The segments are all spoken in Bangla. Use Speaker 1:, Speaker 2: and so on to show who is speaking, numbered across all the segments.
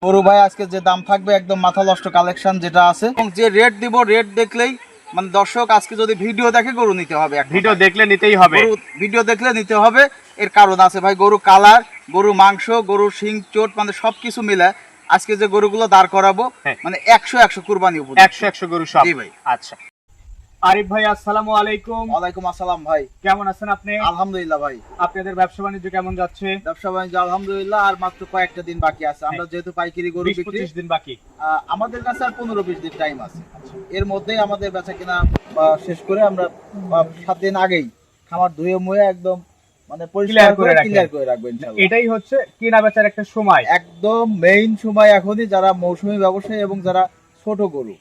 Speaker 1: গরু ভাই আজকে যে দাম থাকবে একদম মাথা নষ্ট কালেকশন যেটা আছে এবং যে রেট দিব রেট দেখলেই মানে দর্শক আজকে যদি ভিডিও দেখে গরু নিতে হবে।
Speaker 2: ভিডিও দেখলে নিতেই হবে,
Speaker 1: ভিডিও দেখলে নিতে হবে। এর কারণ আছে ভাই, গরু কালার, গরু মাংস, গরু শিং চোট মানে সবকিছু মিলে আজকে যে গরুগুলো দাঁড় করাবো মানে 100 কুরবানি উপর
Speaker 2: 100 গরু সব।
Speaker 1: জি ভাই।
Speaker 2: আচ্ছা আরিফ ভাই, আসসালামু আলাইকুম।
Speaker 1: ওয়ালাইকুম আসসালাম ভাই,
Speaker 2: কেমন আছেন আপনি?
Speaker 1: আলহামদুলিল্লাহ ভাই।
Speaker 2: আপনাদের ব্যবসা বাণিজ্য কেমন যাচ্ছে?
Speaker 1: ব্যবসা বাণিজ্য আলহামদুলিল্লাহ, আর মাত্র কয়েকটা দিন বাকি আছে। আমরা যেহেতু পাইকারি গরু বিক্রি,
Speaker 2: 20-25 দিন বাকি,
Speaker 1: আমাদের কাছে আর 15-20 দিন টাইম আছে। এর মধ্যেই আমাদের বেচা কিনা শেষ করে আমরা 7 দিন আগেই খামার ধুয়ে মুয়ে একদম মানে পরিষ্কার করে ক্লিয়ার করে রাখবো ইনশাআল্লাহ।
Speaker 2: এটাই হচ্ছে কেনা বেচার একটা সময়,
Speaker 1: একদম মেইন সময় এখনই। যারা মৌসুমী ব্যবসায়ী এবং যারা ছোট গরু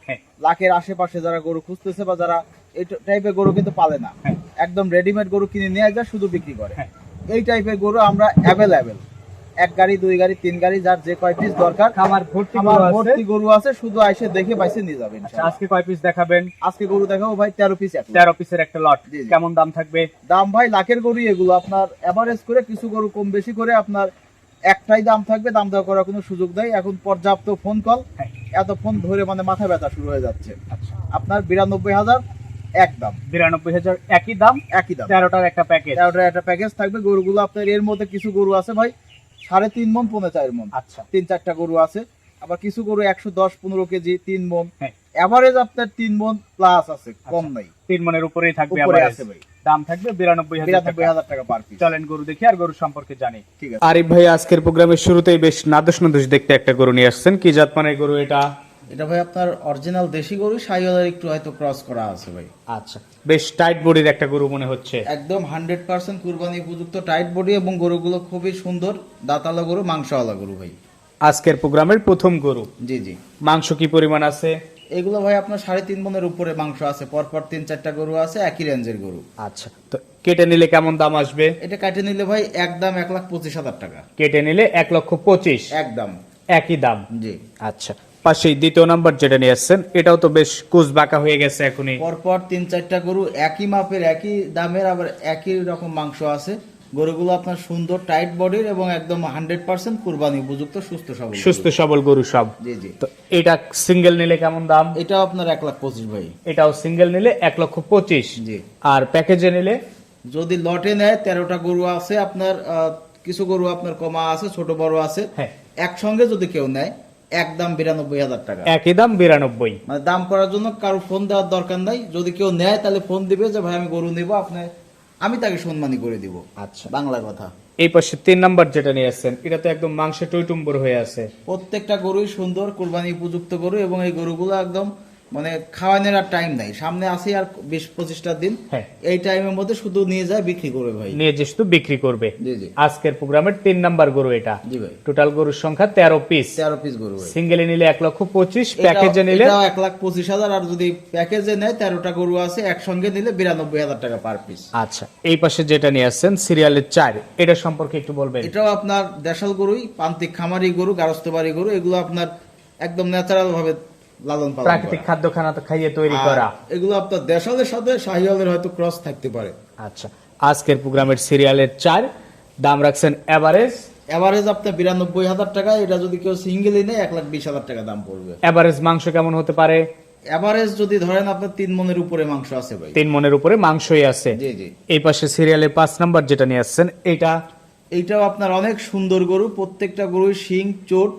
Speaker 1: লাখের আশেপাশে যারা গরু খুঁজতেছে বা যারা এই টাইপের গরু কিন্তু পালে না, একদম রেডিমেড গরু কিনে নিয়ে যায় শুধু বিক্রি করে, এই টাইপের গরু আমরা অ্যাভেলেবেল 1 গাড়ি 2 গাড়ি 3 গাড়ি যার যে কয় পিস দরকার
Speaker 2: খামার
Speaker 1: ভর্তি গরু আছে, শুধু আইসে দেখে পাইছে নিয়ে যাবেন ইনশাআল্লাহ।
Speaker 2: আজকে কয় পিস দেখাবেন?
Speaker 1: আজকে গরু দেখাবো ভাই 13 পিস।
Speaker 2: 13 পিসের একটা লট। কেমন দাম থাকবে?
Speaker 1: দাম ভাই লাখের গরু এগুলো, আপনার এভারেজ করে কিছু গরু কম বেশি করে আপনার একটাই দাম থাকবে, দাম দেওয়া করার কোনো সুযোগ নেই। এখন পর্যাপ্ত ফোন কল, এত ফোন ধরে মানে মাথা ব্যথা শুরু হয়ে যাচ্ছে। আপনার 92,000 একদম,
Speaker 2: 92,000 একই দাম। 13টার একটা প্যাকেজ,
Speaker 1: 13টার একটা প্যাকেজ থাকবে। গরুগুলো আপনার এর মধ্যে কিছু গরু আছে ভাই 3.5 মণ 4.5 মণ,
Speaker 2: আচ্ছা
Speaker 1: 3-4টা গরু আছে। আবার কিছু গরু 110-15 কেজি 3 মণ, এভারেজ আপনার 3 মণ প্লাস আছে, কম নাই।
Speaker 2: 3 মণের উপরেই থাকবে
Speaker 1: উপরে
Speaker 2: এভারেজ।
Speaker 1: আছে ভাই।
Speaker 2: দাম থাকবে 92,000
Speaker 1: টাকা পার পিস।
Speaker 2: চলেন গরু দেখি আর গরু সম্পর্কে জানি।
Speaker 1: ঠিক আছে
Speaker 2: আরিফ ভাই, আজকের প্রোগ্রামের শুরুতেই বেশ নাদুস দেখতে একটা গরু নিয়ে আসছেন। কি জাত মানের গরু এটা?
Speaker 1: এটা ভাই আপনার অরিজিনাল দেশি গরু, শাহিওয়ালের একটু হয়তো ক্রস করা আছে ভাই।
Speaker 2: আচ্ছা, বেশ টাইট বডির একটা গরু মনে হচ্ছে।
Speaker 1: একদম 100% কুরবানি উপযুক্ত টাইট বডি এবং গরুগুলো খুবই সুন্দর, দাঁতালা গরু, মাংসওয়ালা গরু ভাই।
Speaker 2: আজকের প্রোগ্রামের প্রথম গরু।
Speaker 1: জি জি।
Speaker 2: মাংস কি পরিমাণ আছে?
Speaker 1: এগুলো ভাই আপনার 3.5 মণের উপরে মাংস আছে। পরপর 3-4টা গরু আছে একই রেঞ্জের গরু।
Speaker 2: আচ্ছা, তো কেটে নিলে কেমন দাম আসবে?
Speaker 1: এটা কাটে নিলে ভাই একদম 1,25,000 টাকা।
Speaker 2: কেটে নিলে 1,25,000
Speaker 1: একদম
Speaker 2: একই দাম।
Speaker 1: জি।
Speaker 2: আচ্ছা, পাশে দ্বিতীয় নাম্বার যেটা নিয়ে আসছেন এটাও তো বেশ কুচ বাঁকা হয়ে গেছে এখনই।
Speaker 1: পরপর 3-4টা গরু একই মাপের একই দামের, আবার একই রকম মাংস আছে। গরুগুলো আপনার সুন্দর টাইট বডির এবং একদম 100% কুরবানি উপযুক্ত সুস্থ সবল
Speaker 2: গরু সব।
Speaker 1: জি জি।
Speaker 2: তো এটা সিঙ্গেল নিলে কেমন দাম?
Speaker 1: এটাও আপনার 1,25,000 ভাই।
Speaker 2: এটাও সিঙ্গেল নিলে 1,25,000।
Speaker 1: জি।
Speaker 2: আর প্যাকেজে নিলে?
Speaker 1: যদি লটে নেয় 13টা গরু আছে আপনার, কিছু গরু আপনার কমা আছে, ছোট বড় আছে, একসঙ্গে যদি কেউ নেয় একদম 92,000 টাকা।
Speaker 2: একই দাম 92।
Speaker 1: মানে দাম করার জন্য কারো ফোন দেওয়ার দরকার নাই। যদি কেউ নেয় তাহলে ফোন দিবে যে ভাই আমি গরু নেব, আমি তাকে সম্মানী করে দিব।
Speaker 2: আচ্ছা,
Speaker 1: বাংলা কথা।
Speaker 2: এই পাশে 3 নাম্বার যেটা নিয়ে আসছেন এটা তো একদম মাংসে টইটুম্বর হয়ে আছে।
Speaker 1: প্রত্যেকটা গরুই সুন্দর কুরবানি উপযুক্ত গরু এবং এই গরুগুলো একদম মানে খাওয়ানোর আর টাইম নাই, সামনে আছে আর 20-25টা দিন। এই টাইমের মধ্যে শুধু নিয়ে যায় বিক্রি করবে ভাই,
Speaker 2: নিয়ে যে শুধু বিক্রি করবে।
Speaker 1: জি জি।
Speaker 2: আজকের প্রোগ্রামের 3 নাম্বার গরু এটা।
Speaker 1: জি ভাই।
Speaker 2: টোটাল গরুর সংখ্যা 13 পিস।
Speaker 1: 13 পিস গরু ভাই।
Speaker 2: সিঙ্গেলে নিলে 1,25,000, প্যাকেজে নিলে
Speaker 1: এটাও 1,25,000, আর যদি প্যাকেজে নেয় 13টা গরু আছে একসঙ্গে নিলে 92,000 টাকা পার পিস।
Speaker 2: আচ্ছা, এই পাশে যেটা নিয়ে আসছেন সিরিয়ালের 4, এটা সম্পর্কে একটু বলবেন।
Speaker 1: এটাও আপনার দেশাল গরুই, প্রান্তিক খামারি গরু, গারস্থবাড়ি গরু। এগুলো আপনার একদম ন্যাচারাল ভাবে লালন পালন,
Speaker 2: প্রাকৃতিক খাদ্য খানা তো খাইয়ে তৈরি করা।
Speaker 1: এগুলো আপনার দেশালের সাথে শাহিওয়ালের হয়তো ক্রস থাকতে পারে।
Speaker 2: আচ্ছা, আজকের প্রোগ্রামের সিরিয়ালের 4 দাম রাখছেন
Speaker 1: এভারেজ আপনার 92,000 টাকা। এটা যদি কেউ সিঙ্গেলি নেয় 1,20,000 টাকা দাম পড়বে।
Speaker 2: এভারেজ মাংস কেমন হতে পারে?
Speaker 1: এভারেজ যদি ধরেন আপনার 3 মণের উপরে মাংস আছে ভাই।
Speaker 2: 3 মণের উপরে মাংসই আছে।
Speaker 1: জি জি।
Speaker 2: এই পাশে সিরিয়ালের 5 নাম্বার যেটা নিয়ে আসছেন
Speaker 1: এইটাও আপনার অনেক সুন্দর গরু। প্রত্যেকটা গরু শিং চোট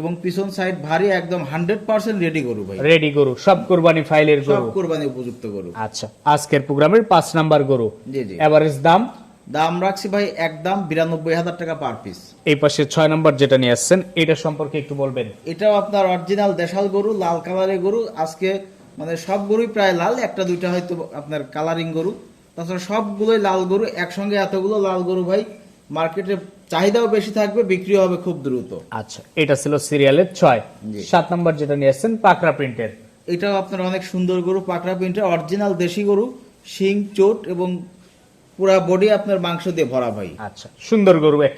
Speaker 1: এবং পিছন সাইড ভারী, একদম 100% রেডি গরু ভাই।
Speaker 2: রেডি গরু, সব কুরবানি ফাইলের গরু,
Speaker 1: সব কুরবানি উপযুক্ত গরু।
Speaker 2: আচ্ছা, আজকের প্রোগ্রামের 5 নাম্বার গরু।
Speaker 1: জি জি।
Speaker 2: এভারেজ
Speaker 1: দাম রাখছি ভাই একদম 92,000 টাকা পার পিস।
Speaker 2: এই পাশে 6 নাম্বার যেটা নিয়ে আসছেন এটা সম্পর্কে একটু বলবেন।
Speaker 1: এটাও আপনার অরিজিনাল দেশাল গরু, লাল কালারের গরু। আজকে মানে সব গরুই প্রায় লাল, একটা দুইটা হয়তো আপনার কালারিং গরু, তাছাড়া সবগুলোই লাল গরু। একসঙ্গে এতগুলো লাল গরু ভাই মার্কেটে চাহিদাও বেশি থাকবে, বিক্রি হবে খুব দ্রুত।
Speaker 2: আচ্ছা, এটা ছিল সিরিয়ালের 6। 7 নাম্বার যেটা নিয়ে আসছেন পাকড়া প্রিন্টের।
Speaker 1: এটাও আপনার অনেক সুন্দর গরু, পাকড়া প্রিন্টের, অরিজিনাল দেশি গরু, শিং চোট এবং পুরা বডি আপনার মাংস দিয়ে ভরা ভাই।
Speaker 2: আচ্ছা, সুন্দর গরু এক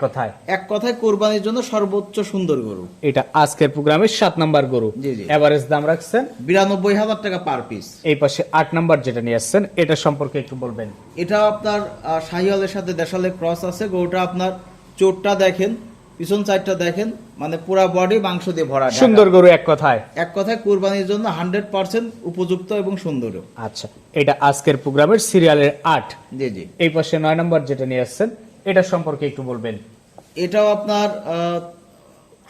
Speaker 2: কথায়
Speaker 1: কোরবানির জন্য সর্বোচ্চ সুন্দর গরু।
Speaker 2: এটা আজকের প্রোগ্রামের 7 নাম্বার গরু।
Speaker 1: জি জি।
Speaker 2: এভারেজ দাম রাখছেন
Speaker 1: 92,000 টাকা পার পিস।
Speaker 2: এই পাশে 8 নাম্বার যেটা নিয়ে আসছেন এটা সম্পর্কে একটু বলবেন।
Speaker 1: এটা আপনার শাহিওয়ালের সাথে দেশালের ক্রস আছে। গরুটা আপনার চোটটা দেখেন, পিছন সাইডটা দেখেন, মানে পুরা বডি মাংস দিয়ে ভরা,
Speaker 2: সুন্দর গরু এক কথায়।
Speaker 1: এক কথায় কুরবানির জন্য 100% উপযুক্ত এবং সুন্দর।
Speaker 2: আচ্ছা, এটা আজকের প্রোগ্রামের সিরিয়ালের 8।
Speaker 1: জি জি।
Speaker 2: এই পাশে 9 নম্বর যেটা নিয়ে আসছেন, এটা সম্পর্কে একটু বলবেন।
Speaker 1: এটাও আপনার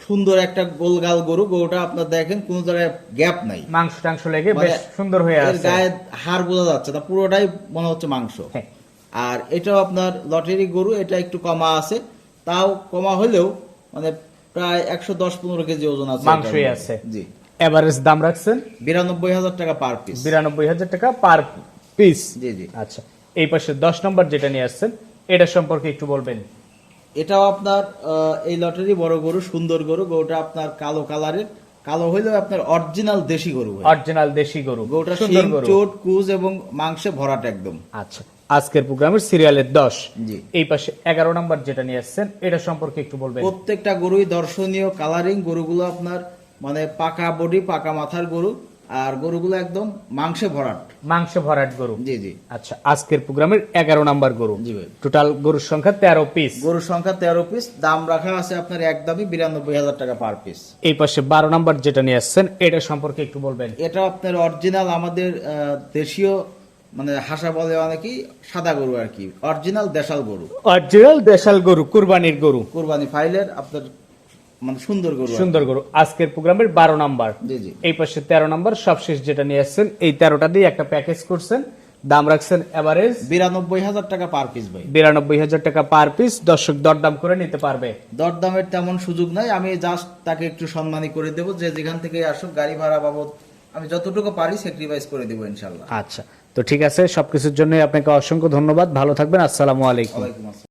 Speaker 1: সুন্দর একটা গোলগাল গরু। গরুটা আপনার দেখেন কোন জায়গায় গ্যাপ নাই,
Speaker 2: মাংস টাংস লেগে
Speaker 1: মানে
Speaker 2: বেশ সুন্দর হয়ে
Speaker 1: এর
Speaker 2: আছে।
Speaker 1: গায়ে হাড় বোঝা যাচ্ছে না, পুরোটাই মনে হচ্ছে মাংস।
Speaker 2: হ্যাঁ।
Speaker 1: আর এটাও আপনার লটারি গরু, এটা একটু কমা আছে, তাও কমা হলেও মানে প্রায় 110-15 কেজি ওজন আছে,
Speaker 2: মাংসই
Speaker 1: এটার
Speaker 2: আছে।
Speaker 1: মধ্যে। জি।
Speaker 2: এভারেজ দাম রাখছেন
Speaker 1: 92,000 টাকা পার পিস।
Speaker 2: 92,000 টাকা পার পিস।
Speaker 1: জি জি।
Speaker 2: আচ্ছা, এই পাশে 10 নম্বর যেটা নিয়ে আসছেন, এটা সম্পর্কে একটু বলবেন।
Speaker 1: এটাও আপনার এই লটারি বড় গরু, সুন্দর গরু। গরুটা আপনার কালো কালারের, কালো হইলেও আপনার অরিজিনাল দেশি গরু হয়।
Speaker 2: অরিজিনাল দেশি গরু,
Speaker 1: গরুটা
Speaker 2: সুন্দর
Speaker 1: শিং,
Speaker 2: গরু।
Speaker 1: চোট, কুজ এবং মাংসে ভরাট একদম।
Speaker 2: আচ্ছা, আজকের প্রোগ্রামের সিরিয়ালের 10।
Speaker 1: জি।
Speaker 2: এই পাশে 11 নম্বর যেটা নিয়ে আসছেন, এটা সম্পর্কে একটু বলবেন।
Speaker 1: প্রত্যেকটা গরুই দর্শনীয়, কালারিং গরুগুলো আপনার মানে পাকা বডি, পাকা মাথার গরু, আর গরুগুলো একদম মাংসে ভরাট।
Speaker 2: মাংস ভরাট গরু।
Speaker 1: জি জি।
Speaker 2: আচ্ছা, আজকের প্রোগ্রামের 11 নম্বর গরু।
Speaker 1: জি ভাই।
Speaker 2: টোটাল গরুর সংখ্যা 13 পিস।
Speaker 1: গরুর সংখ্যা 13 পিস। দাম রাখা আছে আপনার একদমই 92,000 টাকা পার পিস।
Speaker 2: এই পাশে 12 নম্বর যেটা নিয়ে আসছেন, এটা সম্পর্কে একটু বলবেন।
Speaker 1: এটা আপনার অরিজিনাল আমাদের দেশীয়, মানে হাসা বলে অনেকেই, সাদা গরু আর কি, অরিজিনাল দেশাল গরু,
Speaker 2: অরিজিনাল দেশাল গরু, কুরবানির গরু,
Speaker 1: কুরবানি ফাইলের আপনার মানে সুন্দর গরু আর কি।
Speaker 2: সুন্দর গরু। আজকের প্রোগ্রামের 12 নাম্বার।
Speaker 1: জি জি।
Speaker 2: এই পাশে 13 নাম্বার সবশেষ যেটা নিয়ে আসছেন, এই 13টা দিয়ে একটা প্যাকেজ করছেন, দাম রাখছেন এভারেজ
Speaker 1: 92,000 টাকা পার পিস ভাই।
Speaker 2: 92,000 টাকা পার পিস। দর্শক দরদাম করে নিতে পারবে।
Speaker 1: দরদামের তেমন সুযোগ নাই, আমি জাস্ট তাকে একটু সম্মানী করে দেবো, যে যেখান থেকে আসুক গাড়ি ভাড়া বাবদ আমি যতটুকু পারি স্যাক্রিফাইস করে দেবো ইনশাল্লাহ।
Speaker 2: আচ্ছা, তো ঠিক আছে, সবকিছুর জন্য আপনাকে অসংখ্য ধন্যবাদ। ভালো থাকবেন। আসসালামু আলাইকুম।
Speaker 1: ওয়ালাইকুম আসসালাম।